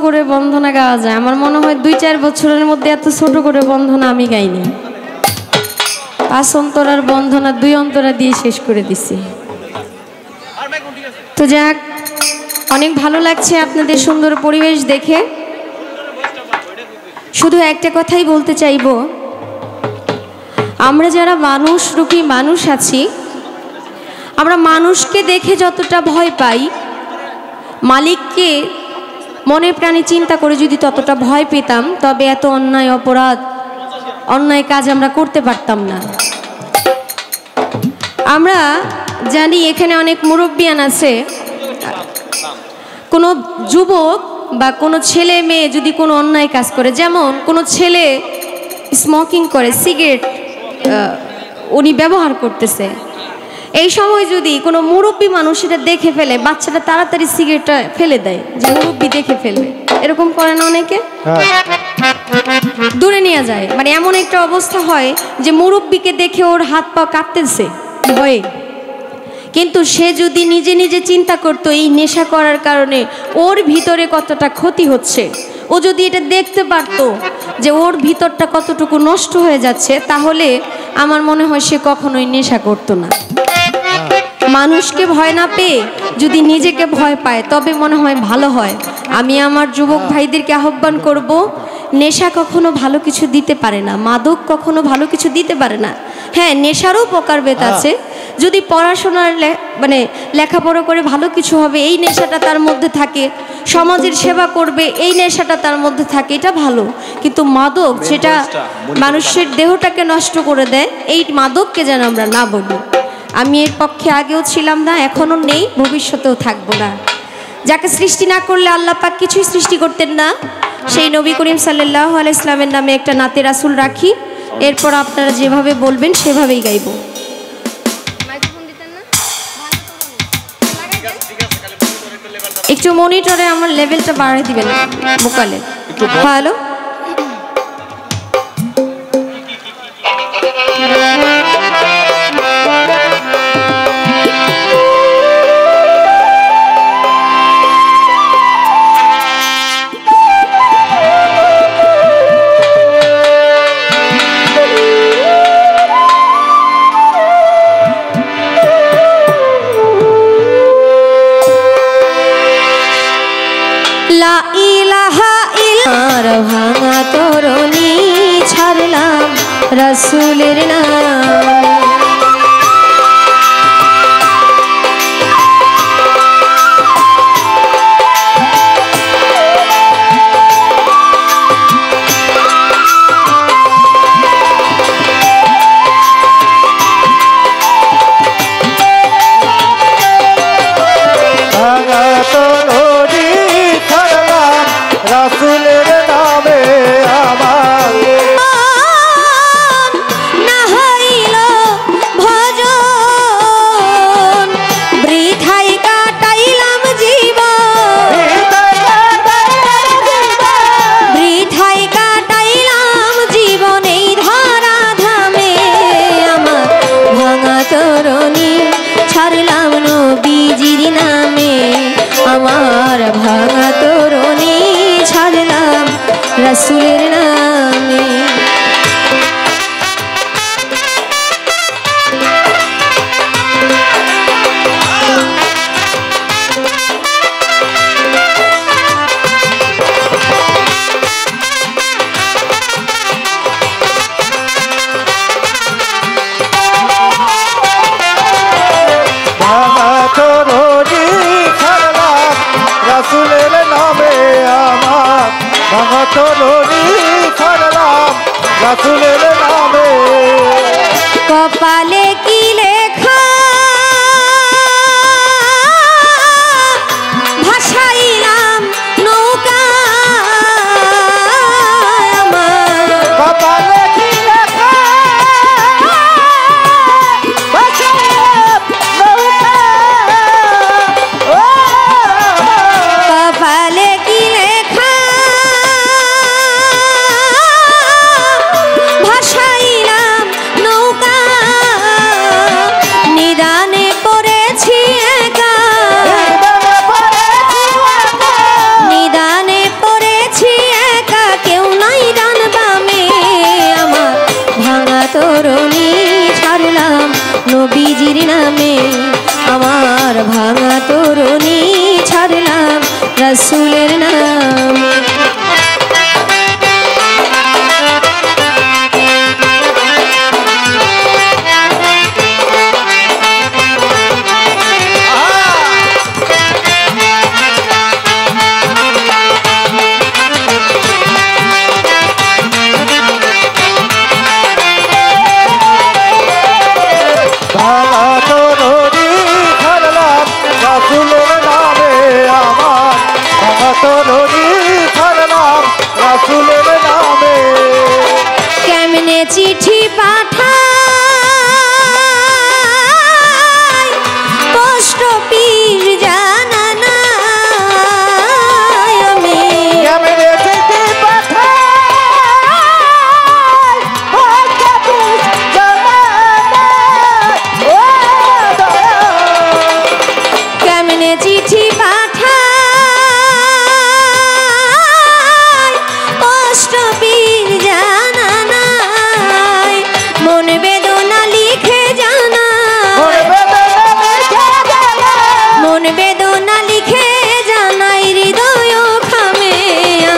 করে বন্ধনা গাওয়া যায়। আমার মনে হয় 2-4 বছরের মধ্যে এত ছোট করে বন্ধনা আমি গাইনি। 5 অন্তরার বন্ধনা 2 অন্তরা দিয়ে শেষ করে দিছি। তো যাক, অনেক ভালো লাগছে আপনাদের সুন্দর পরিবেশ দেখে। শুধু একটা কথাই বলতে চাইব, আমরা যারা মানুষরূপী মানুষ আছি, আমরা মানুষকে দেখে যতটা ভয় পাই, মালিককে মনে প্রাণে চিন্তা করে যদি ততটা ভয় পেতাম, তবে এত অন্যায় অপরাধ অন্যায় কাজ আমরা করতে পারতাম না। আমরা জানি এখানে অনেক মুরব্বিয়ান আছে, কোনো যুবক বা কোনো ছেলে মেয়ে যদি কোনো অন্যায় কাজ করে, যেমন কোনো ছেলে স্মোকিং করে, সিগারেট উনি ব্যবহার করতেছে, এই সময় যদি কোনো মুরব্বী মানুষ এটা দেখে ফেলে, বাচ্চাটা তাড়াতাড়ি সিগারেটটা ফেলে দেয় যে মুরব্বী দেখে ফেলবে, এরকম করে না অনেকে, দূরে নিয়ে যায়। মানে এমন একটা অবস্থা হয় যে মুরব্বীকে দেখে ওর হাত পা কাঁপতেছে ভয়ে। কিন্তু সে যদি নিজে নিজে চিন্তা করতো এই নেশা করার কারণে ওর ভিতরে কতটা ক্ষতি হচ্ছে, ও যদি এটা দেখতে পারতো যে ওর ভিতরটা কতটুকু নষ্ট হয়ে যাচ্ছে, তাহলে আমার মনে হয় সে কখনোই নেশা করতো না। মানুষকে ভয় না পেয়ে যদি নিজেকে ভয় পায়, তবে মনে হয় ভালো হয়। আমি আমার যুবক ভাইদেরকে আহ্বান করব, নেশা কখনো ভালো কিছু দিতে পারে না, মাদক কখনো ভালো কিছু দিতে পারে না। হ্যাঁ, নেশারও প্রকারভেদ আছে। যদি পড়াশোনার মানে লেখাপড়া করে ভালো কিছু হবে, এই নেশাটা তার মধ্যে থাকে, সমাজের সেবা করবে, এই নেশাটা তার মধ্যে থাকে, এটা ভালো। কিন্তু মাদক যেটা মানুষের দেহটাকে নষ্ট করে দেয়, এই মাদককে যেন আমরা না বলি। আমি এর পক্ষে আগেও ছিলাম না, এখনও নেই, ভবিষ্যতেও থাকবো না। যাকে সৃষ্টি না করলে আল্লাহ পাক কিছুই সৃষ্টি করতেন না, সেই নবী করিম সাল্লাল্লাহু আলাইহি সাল্লামের নামে একটা নাতে রাসূল রাখি। এরপর আপনারা যেভাবে বলবেন সেভাবেই গাইব। একটু মনিটরে আমার লেভেলটা বাড়িয়ে দিবেন ভোকালে। হ্যালো, ভাঙা তরণী ছাড়লাম রাসূলের নাম। আমার ভাঙা তরণী ছাড়লাম রাসূলের নামে। কপালে কি লেখা ভাসাইলাম নৌকা, আমার কপালে কি লেখা ভাসাইলাম নৌকা, কপালে কি লেখা রসুলের নাম। কেমনে চিঠি পাঠাই পোস্ট অফিস জানা নাই আমি। কেমনে চিঠি পাঠাই পোস্ট অফিস জানা নাই। কেমনে চিঠি পাঠাই পোস্ট অফিস জানা নাই। মন বেদনা লিখে জানা, মন বেদনা লিখে জানাই হৃদয় খামে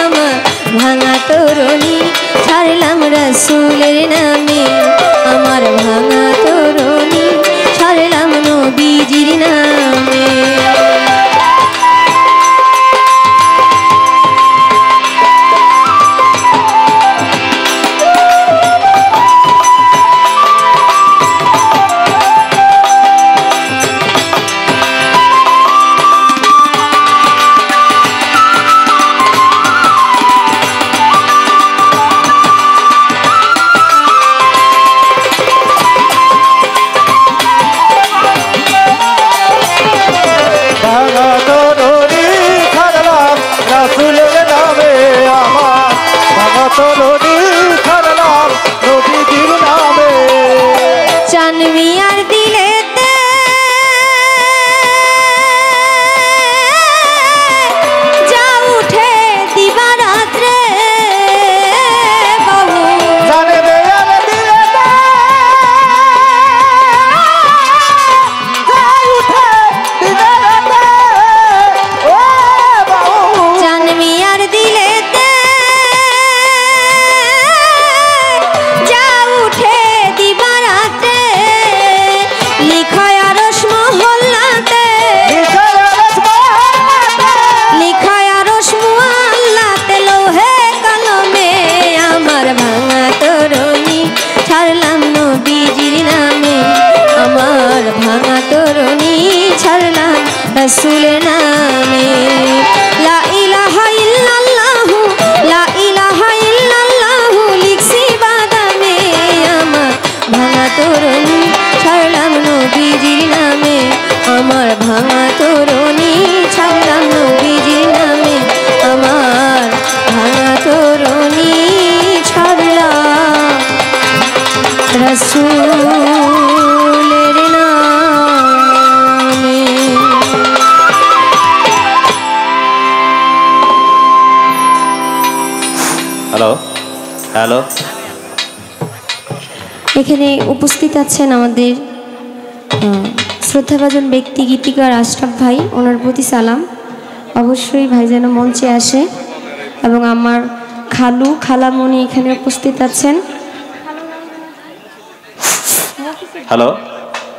আমার ভাঙা তরুণী ছাড়লাম রসুলের নামে। আমার ভাঙা তরুণী ছাড়লাম নবীজির নামে। চানমিয়ার দিলেতে যা উঠে দিবা রাত্রে বাবু। চানমিয়ার দিলেতে যা উঠে দিবা রাত্রে ও বাবু। চানমিয়ার দিলেতে যা উঠে দিবা রাত্রে লিখায় আরশ মহল্লাতে, লিখায় আরশ মহল্লাতে লৌহে কলমে আমার ভাঙা তরুণী ছাড়লাম নবীজির নামে। আমার ভাঙা তরুণী ছাড়লাম রসুলের নামে। লা ইলাহা ইল্লাল্লাহু, লা ইলাহা ইল্লাল্লাহু লিখছি বাদামে। আমার ভাঙা তরুণী ছাড়লাম নবীজির নামে। আমার ভাঙা তরুণী ছাড়লাম নবীজির নামে। আমার ভাঙা তরুণী ছাড়লাম রসুলের নামে। হ্যালো হ্যালো, এখানে উপস্থিত আছেন আমাদের শ্রদ্ধাভাজন ব্যক্তি গীতিকার আশরাফ ভাই, ওনার প্রতি সালাম। অবশ্যই ভাই যেন মঞ্চে আসে। এবং আমার খালু খালামণি এখানে উপস্থিত আছেন। হ্যালো।